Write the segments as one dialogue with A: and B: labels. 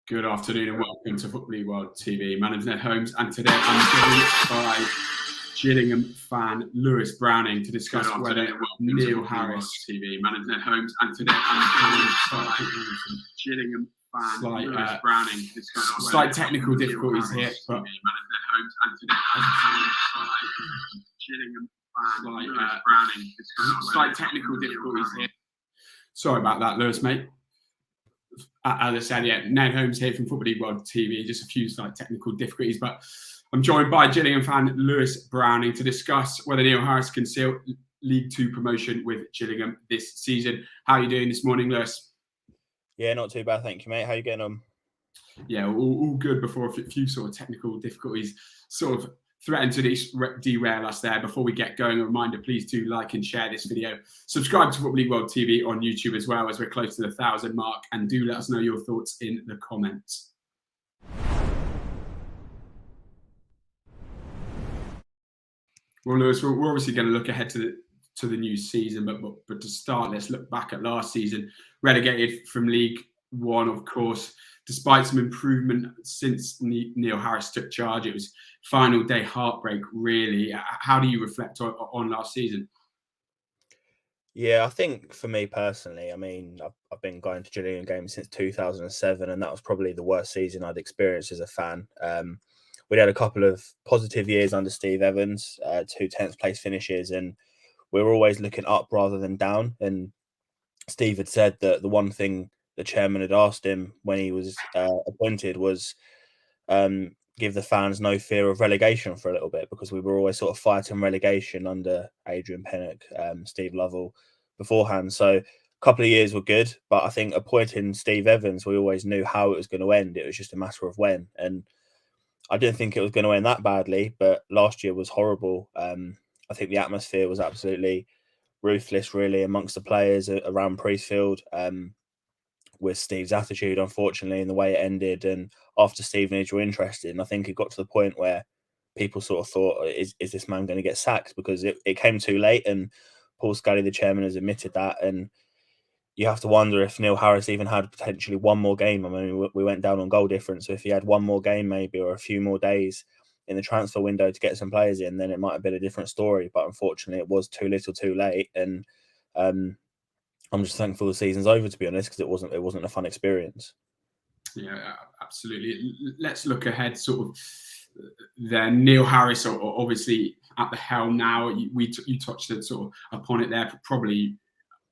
A: Good afternoon and welcome to Football League World TV. My name is Ned Holmes and today I'm joined by Gillingham fan Lewis Browning to discuss whether Neil Harris. TV. My name is Ned Holmes and today I'm joined by Gillingham fan Lewis Browning to discuss slight technical difficulties here. But my name is Ned Holmes and today I'm joined by Gillingham fan Lewis Browning to discuss slight technical difficulties here. Sorry about that, Lewis, mate. As I said, yeah, Ned Holmes here from Football League World TV. Just a few slight technical difficulties, but I'm joined by Gillingham fan Lewis Browning to discuss whether Neil Harris can seal League Two promotion with Gillingham this season. How are you doing this morning, Lewis?
B: Yeah, not too bad, thank you, mate. How are you getting on?
A: Yeah, all good before a few sort of technical difficulties sort of threatened to derail us there. Before we get going, a reminder, please do like and share this video. Subscribe to Football League World TV on YouTube as well, as we're close to the 1,000 mark, and do let us know your thoughts in the comments. Well, Lewis, we're obviously going to look ahead to the new season, but to start, let's look back at last season. Relegated from League One, of course, despite some improvement since Neil Harris took charge. It was final day heartbreak, really. How do you reflect on last season?
B: Yeah, I think for me personally, I mean, I've been going to Gillingham games since 2007, and that was probably the worst season I'd experienced as a fan. We'd had a couple of positive years under Steve Evans, 2 10th place finishes, and we were always looking up rather than down. And Steve had said that the one thing the chairman had asked him when he was appointed was give the fans no fear of relegation for a little bit, because we were always sort of fighting relegation under Adrian Pinnock, Steve Lovell beforehand. So a couple of years were good, but I think appointing Steve Evans, we always knew how it was going to end. It was just a matter of when. And I didn't think it was going to end that badly, but last year was horrible. I think the atmosphere was absolutely ruthless, really, amongst the players around Priestfield. With Steve's attitude, unfortunately, and the way it ended. And after Stevenage were interested, and I think it got to the point where people sort of thought, is this man going to get sacked? Because it came too late, and Paul Scally, the chairman, has admitted that. And you have to wonder if Neil Harris even had potentially one more game. I mean, we went down on goal difference, so if he had one more game maybe, or a few more days in the transfer window to get some players in, then it might have been a different story. But unfortunately, it was too little too late. And I'm just thankful the season's over, to be honest, because it wasn't a fun experience.
A: Yeah, absolutely. Let's look ahead, sort of. Then Neil Harris, obviously at the helm now. You touched sort of upon it there. Probably,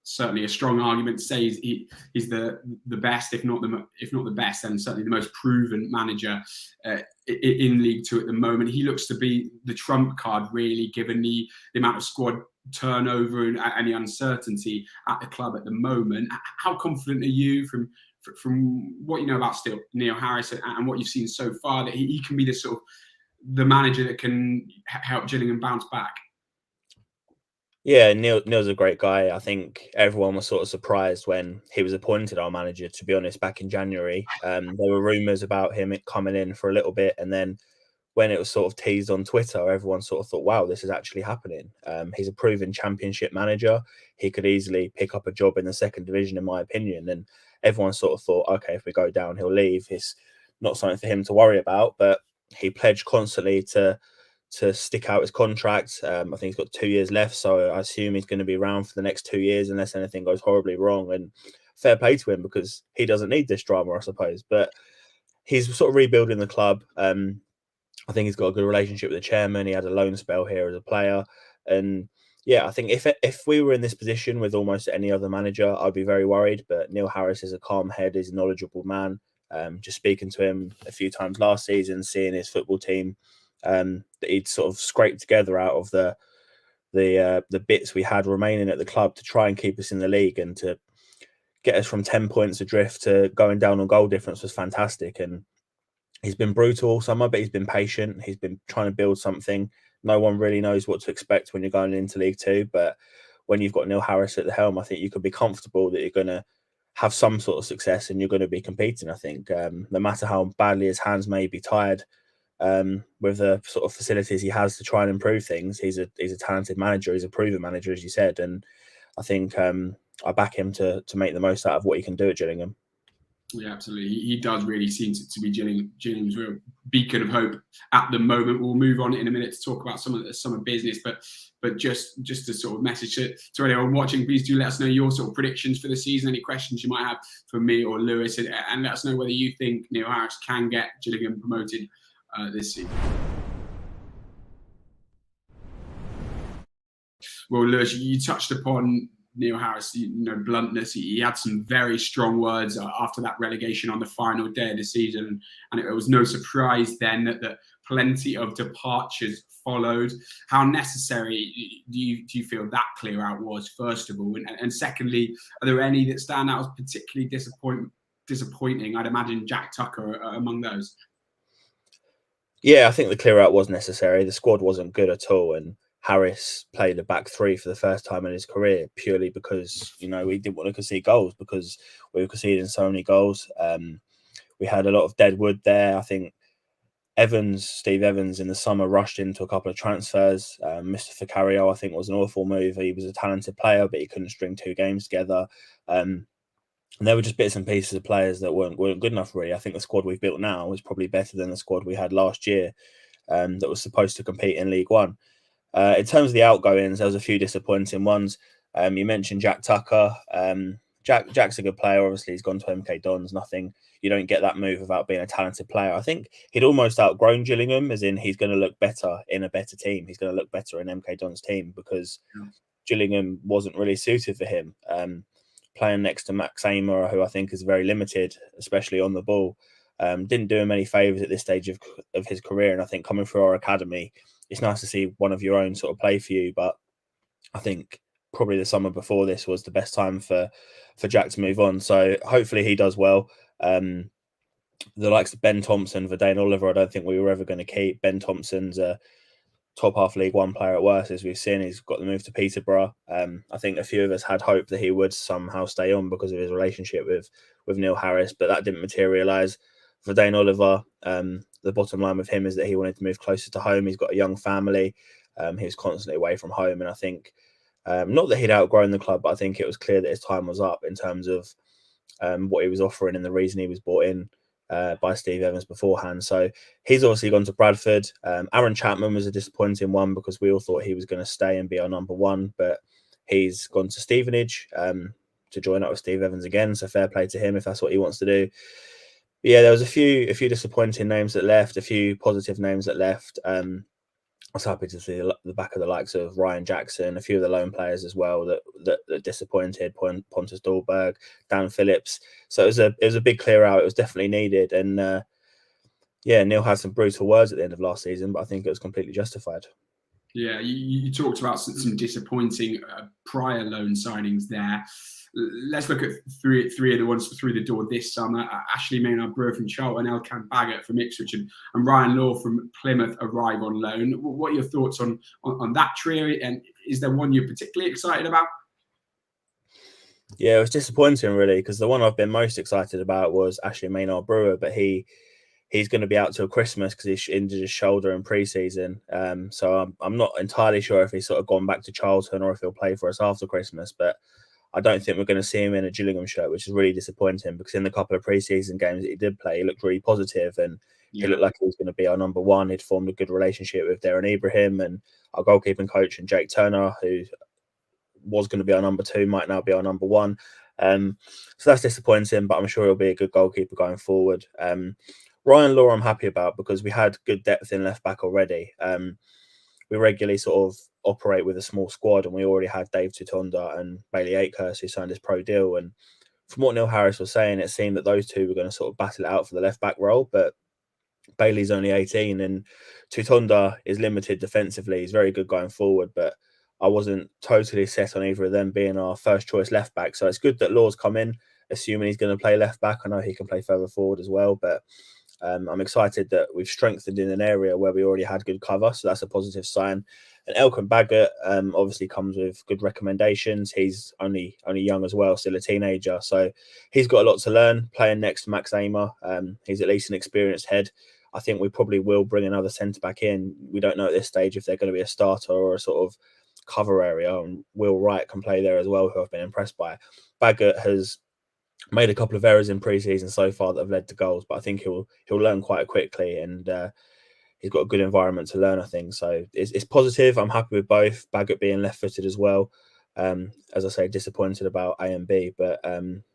A: certainly a strong argument to say he's the best, if not the best, and certainly the most proven manager in League Two at the moment. He looks to be the trump card, really, given the amount of squad turnover and the uncertainty at the club at the moment. How confident are you from what you know about still Neil Harris and what you've seen so far that he can be the sort of the manager that can help Gillingham bounce back?
B: Yeah, Neil's a great guy. I think everyone was sort of surprised when he was appointed our manager, to be honest, back in January. There were rumours about him coming in for a little bit, and then when it was sort of teased on Twitter, everyone sort of thought, wow, this is actually happening. He's a proven championship manager. He could easily pick up a job in the second division, in my opinion. And everyone sort of thought, okay, if we go down, he'll leave. It's not something for him to worry about. But he pledged constantly to stick out his contract. I think he's got 2 years left, so I assume he's going to be around for the next 2 years unless anything goes horribly wrong. And fair play to him, because he doesn't need this drama, I suppose. But he's sort of rebuilding the club. I think he's got a good relationship with the chairman. He had a loan spell here as a player. And yeah, I think if we were in this position with almost any other manager, I'd be very worried. But Neil Harris is a calm head, he's a knowledgeable man. Just speaking to him a few times last season, seeing his football team that he'd sort of scraped together out of the bits we had remaining at the club to try and keep us in the league and to get us from 10 points adrift to going down on goal difference was fantastic. And he's been brutal all summer, but he's been patient. He's been trying to build something. No one really knows what to expect when you're going into League Two, but when you've got Neil Harris at the helm, I think you could be comfortable that you're going to have some sort of success and you're going to be competing. I think no matter how badly his hands may be tired with the sort of facilities he has to try and improve things, he's a talented manager. He's a proven manager, as you said, and I think I back him to make the most out of what he can do at Gillingham.
A: Yeah, absolutely. He does really seem to be Gillingham's real beacon of hope at the moment. We'll move on in a minute to talk about some of the summer business, but just to sort of message to anyone watching, please do let us know your sort of predictions for the season, any questions you might have for me or Lewis, and let us know whether you think Neil Harris can get Gillingham promoted this season. Well, Lewis, you touched upon Neil Harris, bluntness. He had some very strong words after that relegation on the final day of the season, and it was no surprise then that plenty of departures followed. How necessary do you feel that clear out was, first of all, and secondly, are there any that stand out as particularly disappointing? I'd imagine Jack Tucker among those.
B: Yeah, I think the clear out was necessary. The squad wasn't good at all, and Harris played a back three for the first time in his career purely because we didn't want to concede goals because we were conceding so many goals. We had a lot of dead wood there. I think Steve Evans in the summer rushed into a couple of transfers. Mr. Ficario, I think, was an awful move. He was a talented player, but he couldn't string 2 games together. And there were just bits and pieces of players that weren't good enough, really. I think the squad we've built now is probably better than the squad we had last year that was supposed to compete in League One. In terms of the outgoings, there was a few disappointing ones. You mentioned Jack Tucker. Jack's a good player. Obviously, he's gone to MK Dons. You don't get that move without being a talented player. I think he'd almost outgrown Gillingham, as in he's going to look better in a better team. He's going to look better in MK Dons' team because Gillingham wasn't really suited for him. Playing next to Max Amer, who I think is very limited, especially on the ball, didn't do him any favours at this stage of his career. And I think coming through our academy, it's nice to see one of your own sort of play for you. But I think probably the summer before this was the best time for Jack to move on. So hopefully he does well. The likes of Ben Thompson, Verdane Oliver, I don't think we were ever going to keep. Ben Thompson's a top half League One player at worst, as we've seen. He's got the move to Peterborough. I think a few of us had hope that he would somehow stay on because of his relationship with Neil Harris, but that didn't materialise. Verdane Oliver, the bottom line with him is that he wanted to move closer to home. He's got a young family. He was constantly away from home, and I think not that he'd outgrown the club, but I think it was clear that his time was up in terms of what he was offering and the reason he was brought in by Steve Evans beforehand. So he's obviously gone to Bradford. Aaron Chapman was a disappointing one because we all thought he was going to stay and be our number one, but he's gone to Stevenage to join up with Steve Evans again. So fair play to him if that's what he wants to do. But yeah, there was a few disappointing names that left, a few positive names that left. I was happy to see the back of the likes of Ryan Jackson, a few of the lone players as well that disappointed. Pontus Dahlberg, Dan Phillips. So it was a big clear out. It was definitely needed, and Neil had some brutal words at the end of last season, but I think it was completely justified.
A: Yeah, you talked about some disappointing prior loan signings there. Let's look at three of the ones through the door this summer. Ashley Maynard-Brewer from Charlton, Elkan Baggott from Ipswich, and Ryan Law from Plymouth arrive on loan. What are your thoughts on that trio? And is there one you're particularly excited about?
B: Yeah, it was disappointing really because the one I've been most excited about was Ashley Maynard-Brewer, but he's going to be out till Christmas because he's injured his shoulder in pre-season. So I'm not entirely sure if he's sort of gone back to Charlton or if he'll play for us after Christmas, but I don't think we're going to see him in a Gillingham shirt, which is really disappointing because in the couple of pre-season games that he did play, he looked really positive and he looked like he was going to be our number one. He'd formed a good relationship with Darren Ibrahim and our goalkeeping coach and Jake Turner, who was going to be our number two, might now be our number one. So that's disappointing, but I'm sure he'll be a good goalkeeper going forward. Ryan Law I'm happy about because we had good depth in left back already. We regularly sort of operate with a small squad, and we already had Dave Tutonda and Bailey Akehurst who signed his pro deal. And from what Neil Harris was saying, it seemed that those two were going to sort of battle it out for the left back role. But Bailey's only 18 and Tutonda is limited defensively. He's very good going forward, but I wasn't totally set on either of them being our first choice left back. So it's good that Law's come in, assuming he's going to play left back. I know he can play further forward as well, but I'm excited that we've strengthened in an area where we already had good cover, so that's a positive sign. And Elkan Baggott obviously comes with good recommendations. He's only young as well, still a teenager, so he's got a lot to learn. Playing next to Max Amer, he's at least an experienced head. I think we probably will bring another centre back in. We don't know at this stage if they're going to be a starter or a sort of cover area. And Will Wright can play there as well, who I've been impressed by. Baggott has Made a couple of errors in pre-season so far that have led to goals, but I think he'll learn quite quickly, and he's got a good environment to learn, I think. So it's positive. I'm happy with both. Baggett being left-footed as well. As I say, disappointed about A and B, but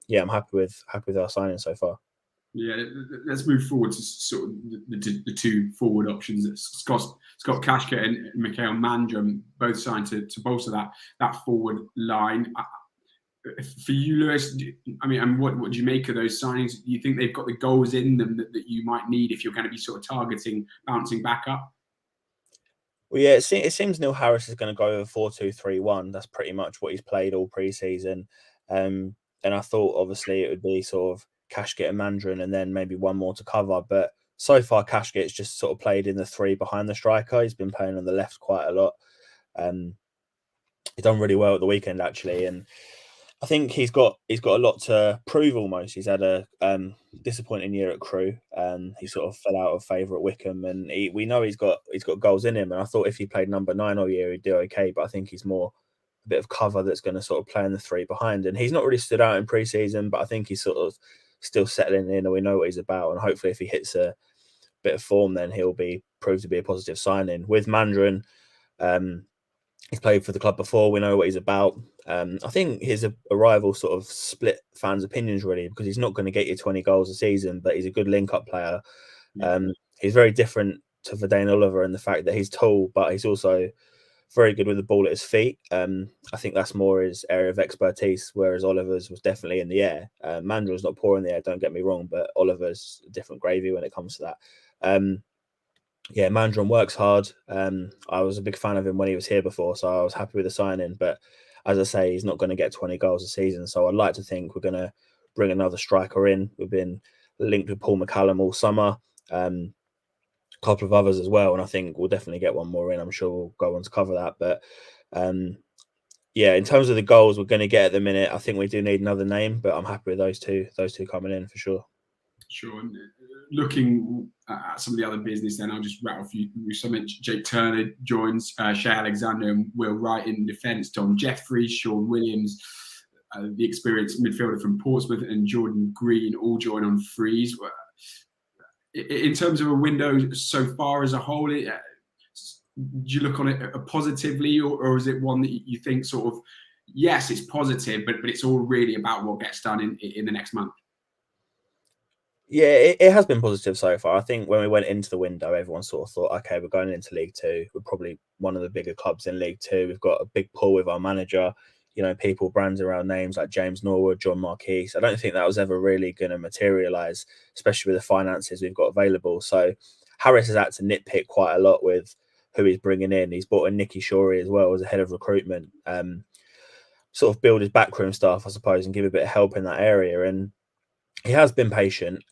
B: yeah, I'm happy with our signing so far.
A: Yeah, let's move forward to sort of the two forward options. Scott Kashka and Mikhail Mandrum both signed to bolster that forward line. For you, Lewis, I mean, and what do you make of those signings? Do you think they've got the goals in them that you might need if you're going to be sort of targeting bouncing back up?
B: Well, yeah, it seems Neil Harris is going to go over 4-2-3-1. That's pretty much what he's played all pre-season. And I thought, obviously, it would be sort of Kashket and Mandarin and then maybe one more to cover. But so far, Kashket's just sort of played in the three behind the striker. He's been playing on the left quite a lot. He's done really well at the weekend, actually. And I think he's got a lot to prove almost. He's had a disappointing year at Crewe. He sort of fell out of favour at Wickham, and we know he's got goals in him. And I thought if he played number 9 all year, he'd do okay. But I think he's more a bit of cover that's going to sort of play in the three behind. And he's not really stood out in pre-season, but I think he's sort of still settling in, and we know what he's about. And hopefully, if he hits a bit of form, then he'll be proved to be a positive signing. With Mandarin, he's played for the club before. We know what he's about. I think his arrival sort of split fans' opinions really, because he's not going to get you 20 goals a season, but he's a good link-up player. He's very different to Verdane Oliver in the fact that he's tall, but he's also very good with the ball at his feet. I think that's more his area of expertise, whereas Oliver's was definitely in the air. Mandarin's not poor in the air, don't get me wrong, but Oliver's a different gravy when it comes to that. Yeah, Mandron works hard. I was a big fan of him when he was here before, so I was happy with the signing. But as I say, he's not going to get 20 goals a season. So I'd like to think we're going to bring another striker in. We've been linked with Paul McCallum all summer, a couple of others as well. And I think we'll definitely get one more in. I'm sure we'll go on to cover that. But yeah, in terms of the goals we're going to get at the minute, I think we do need another name, but I'm happy with those two coming in for sure.
A: Sure. And looking at some of the other business, then I'll just rattle a few. Jake Turner joins, Shea Alexander and Will Wright in defence, Tom Jeffries, Sean Williams, the experienced midfielder from Portsmouth, and Jordan Green all join on frees. In terms of a window so far as a whole, do you look on it positively, or is it one that you think sort of, yes, it's positive, but it's all really about what gets done in the next month?
B: Yeah, it has been positive so far. I think when we went into the window, everyone sort of thought, okay, we're going into League Two. We're probably one of the bigger clubs in League Two. We've got a big pull with our manager. You know, people brands around names like James Norwood, John Marquis. I don't think that was ever really going to materialise, especially with the finances we've got available. So Harris has had to nitpick quite a lot with who he's bringing in. He's brought in Nicky Shorey as well as a head of recruitment. Sort of build his backroom staff, I suppose, and give a bit of help in that area. And he has been patient.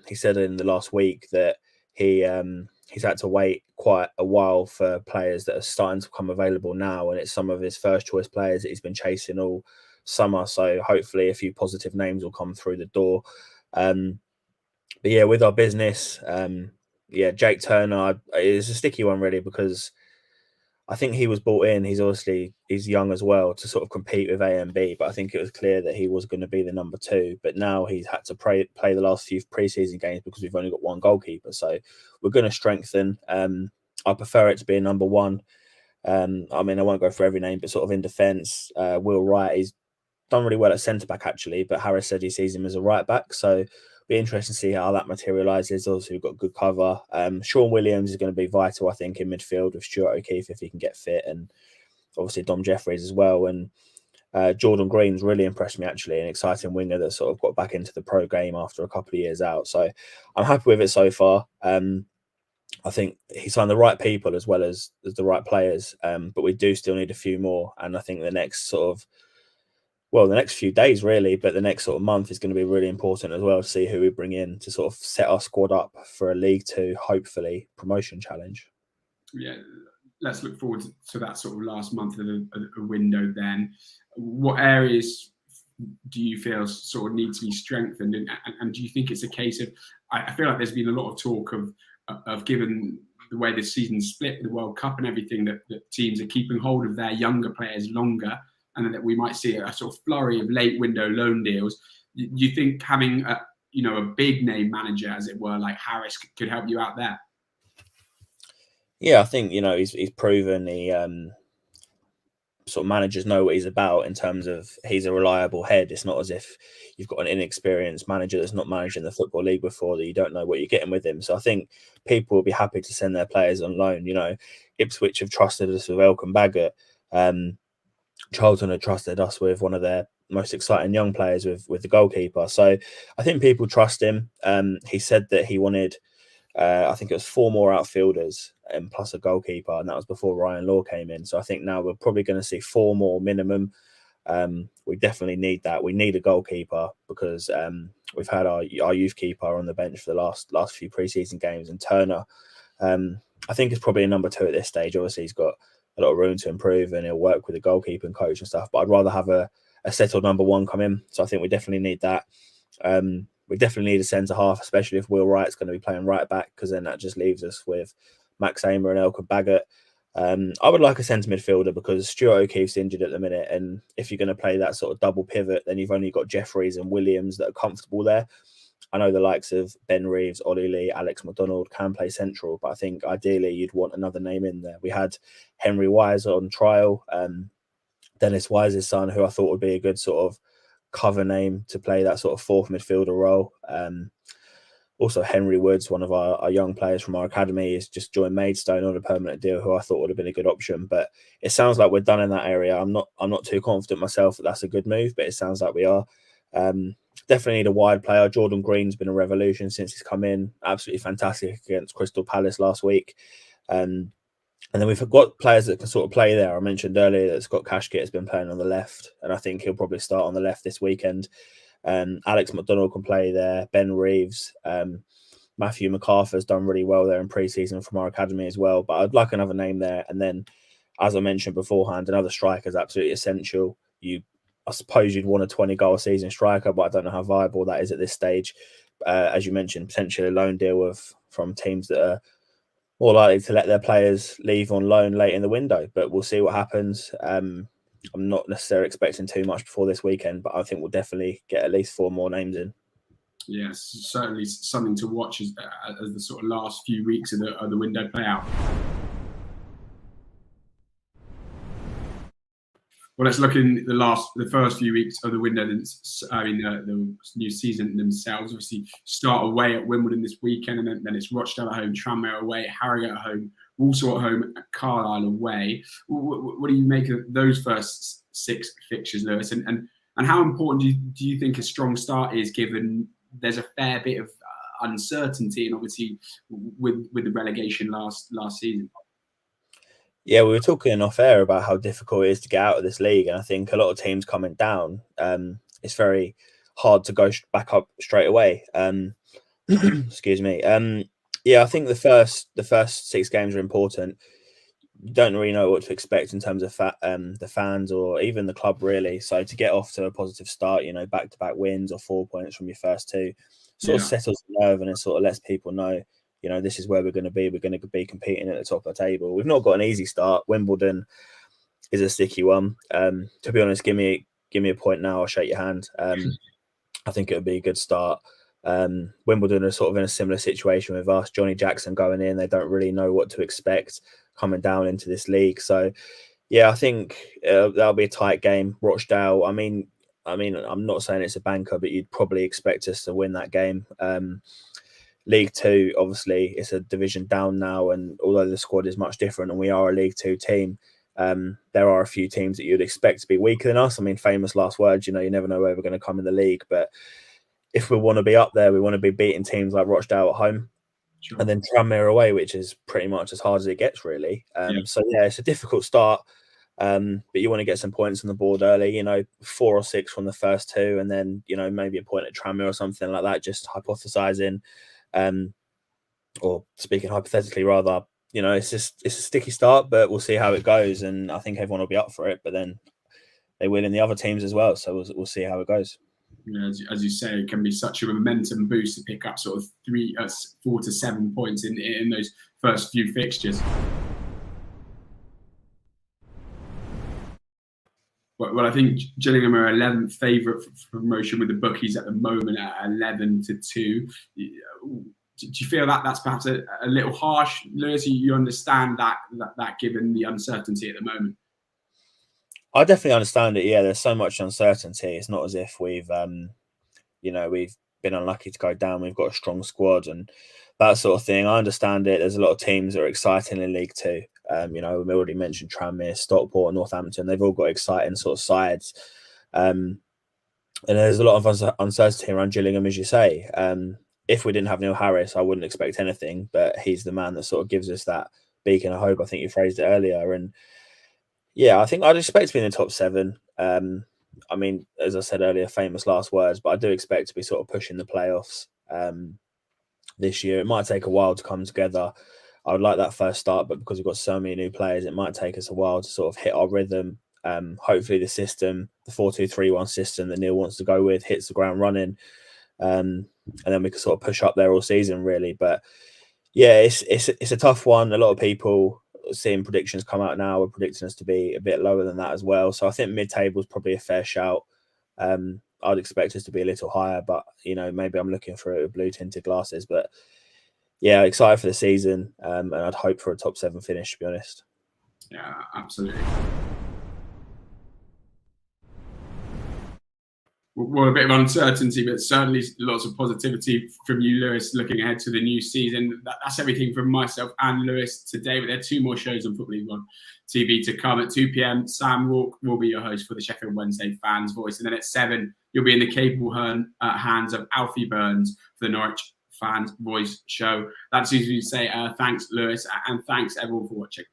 B: He said in the last week that he's had to wait quite a while for players that are starting to become available now, and it's some of his first choice players that he's been chasing all summer. So hopefully a few positive names will come through the door. But yeah, with our business, Jake Turner is a sticky one really, because I think he was brought in. He's young as well to sort of compete with A and B, but I think it was clear that he was going to be the number 2. But now he's had to play the last few pre-season games because we've only got one goalkeeper. So we're going to strengthen. I prefer it to be a number 1. I mean, I won't go for every name, but sort of in defence, Will Wright, he's done really well at centre back actually, but Harris said he sees him as a right back. So be interesting to see how that materialises. Also, we've got good cover. Sean Williams is going to be vital, I think, in midfield with Stuart O'Keefe if he can get fit, and obviously Dom Jeffries as well. And Jordan Green's really impressed me actually, an exciting winger that sort of got back into the pro game after a couple of years out. So I'm happy with it so far. I think he signed the right people as well as the right players, but we do still need a few more. And I think the next few days really, but the next sort of month is going to be really important as well to see who we bring in to sort of set our squad up for a League Two, hopefully, promotion challenge.
A: Yeah, let's look forward to that sort of last month of the window then. What areas do you feel sort of need to be strengthened? And do you think it's a case of, I feel like there's been a lot of talk of given the way the season's split with the World Cup and everything, that teams are keeping hold of their younger players longer. and that we might see a sort of flurry of late window loan deals. Do you think having a big name manager, as it were, like Harris, could help you out there?
B: Yeah, I think he's proven he sort of managers know what he's about in terms of he's a reliable head. It's not as if you've got an inexperienced manager that's not managed in the Football League before that you don't know what you're getting with him. So I think people will be happy to send their players on loan. Ipswich have trusted us with Elkan Baggott. Charlton have trusted us with one of their most exciting young players with the goalkeeper. So I think people trust him. He said that he wanted, I think it was 4 more outfielders and plus a goalkeeper, and that was before Ryan Law came in. So I think now we're probably going to see 4 more minimum. We definitely need that. We need a goalkeeper because we've had our youth keeper on the bench for the last few preseason games, and Turner, I think, is probably a number 2 at this stage. Obviously, he's got a lot of room to improve, and he'll work with the goalkeeping coach and stuff. But I'd rather have a settled number 1 come in. So I think we definitely need that. We definitely need a centre half, especially if Will Wright's going to be playing right back, because then that just leaves us with Max Amer and Elkan Baggott. I would like a centre midfielder because Stuart O'Keefe's injured at the minute, and if you're going to play that sort of double pivot, then you've only got Jeffries and Williams that are comfortable there. I know the likes of Ben Reeves, Ollie Lee, Alex McDonald can play central, but I think ideally you'd want another name in there. We had Henry Wise on trial, Dennis Wise's son, who I thought would be a good sort of cover name to play that sort of 4th midfielder role. Also, Henry Woods, one of our young players from our academy, has just joined Maidstone on a permanent deal, who I thought would have been a good option. But it sounds like we're done in that area. I'm not too confident myself that that's a good move, but it sounds like we are. Definitely need a wide player. Jordan Green's been a revolution since he's come in. Absolutely fantastic against Crystal Palace last week. And then we've got players that can sort of play there. I mentioned earlier that Scott Cashkit has been playing on the left, and I think he'll probably start on the left this weekend. Alex McDonald can play there. Ben Reeves, Matthew MacArthur's done really well there in pre-season from our academy as well. But I'd like another name there. And then, as I mentioned beforehand, another striker is absolutely essential. I suppose you'd want a 20-goal season striker, but I don't know how viable that is at this stage. As you mentioned, potentially a loan deal from teams that are more likely to let their players leave on loan late in the window. But we'll see what happens. I'm not necessarily expecting too much before this weekend, but I think we'll definitely get at least 4 more names in.
A: Yes, certainly something to watch as the sort of last few weeks of the window play out. Well, let's look in the first few weeks of the window. The new season themselves. Obviously, start away at Wimbledon this weekend, and then it's Rochdale at home, Tranmere away, Harrogate at home, Walsall at home, Carlisle away. What do you make of those first 6 fixtures, Lewis? And how important do you think a strong start is, given there's a fair bit of uncertainty, and obviously with the relegation last season?
B: Yeah, we were talking off air about how difficult it is to get out of this league, and I think a lot of teams coming down, it's very hard to go back up straight away. Excuse me. Yeah, I think the first 6 games are important. You don't really know what to expect in terms of the fans or even the club, really. So to get off to a positive start, back-to-back wins or 4 points from your first 2, sort of settles the nerve, and it sort of lets people know, this is where we're going to be. We're going to be competing at the top of the table. We've not got an easy start. Wimbledon is a sticky one. To be honest, give me a point now. I'll shake your hand. I think it would be a good start. Wimbledon are sort of in a similar situation with us. Johnny Jackson going in. They don't really know what to expect coming down into this league. So, yeah, I think that'll be a tight game. Rochdale, I mean, I'm not saying it's a banker, but you'd probably expect us to win that game. League 2, obviously, it's a division down now, and although the squad is much different and we are a League 2 team, there are a few teams that you'd expect to be weaker than us. I mean, famous last words, you never know where we're going to come in the league, but if we want to be up there, we want to be beating teams like Rochdale at home. Sure. And then Tranmere away, which is pretty much as hard as it gets, really. So, yeah, it's a difficult start, but you want to get some points on the board early, 4 or 6 from the first 2, and then, maybe a point at Tranmere or something like that, just hypothesising. Or speaking hypothetically, rather, it's a sticky start, but we'll see how it goes, and I think everyone will be up for it. But then they will in the other teams as well, so we'll see how it goes.
A: Yeah, as you say, it can be such a momentum boost to pick up sort of 4 to 7 points in those first few fixtures. Well, I think Gillingham are 11th favourite for promotion with the bookies at the moment at 11-2. Do you feel that that's perhaps a little harsh, Lewis? You understand that given the uncertainty at the moment?
B: I definitely understand it. Yeah, there's so much uncertainty. It's not as if we've we've been unlucky to go down. We've got a strong squad and that sort of thing. I understand it. There's a lot of teams that are exciting in League Two. We already mentioned Tranmere, Stockport, and Northampton. They've all got exciting sort of sides. And there's a lot of uncertainty around Gillingham, as you say. If we didn't have Neil Harris, I wouldn't expect anything, but he's the man that sort of gives us that beacon of hope. I think you phrased it earlier. And yeah, I think I'd expect to be in the top 7. I mean, as I said earlier, famous last words, but I do expect to be sort of pushing the playoffs this year. It might take a while to come together. I would like that first start, but because we've got so many new players, it might take us a while to sort of hit our rhythm. Hopefully the system, the 4-2-3-1 system that Neil wants to go with, hits the ground running. And then we can sort of push up there all season, really. But yeah, it's a tough one. A lot of people seeing predictions come out now are predicting us to be a bit lower than that as well. So I think mid-table is probably a fair shout. I'd expect us to be a little higher, but maybe I'm looking for it with blue tinted glasses. But yeah, excited for the season, and I'd hope for a top 7 finish, to be honest.
A: Yeah, absolutely. Well, a bit of uncertainty, but certainly lots of positivity from you, Lewis, looking ahead to the new season. That's everything from myself and Lewis today. But there are 2 more shows on Football League One TV to come. At 2 p.m, Sam Walk will be your host for the Sheffield Wednesday Fans Voice. And then at 7, you'll be in the capable hands of Alfie Burns for the Norwich Fans Voice show. That's usually say thanks, Lewis, and thanks everyone for watching.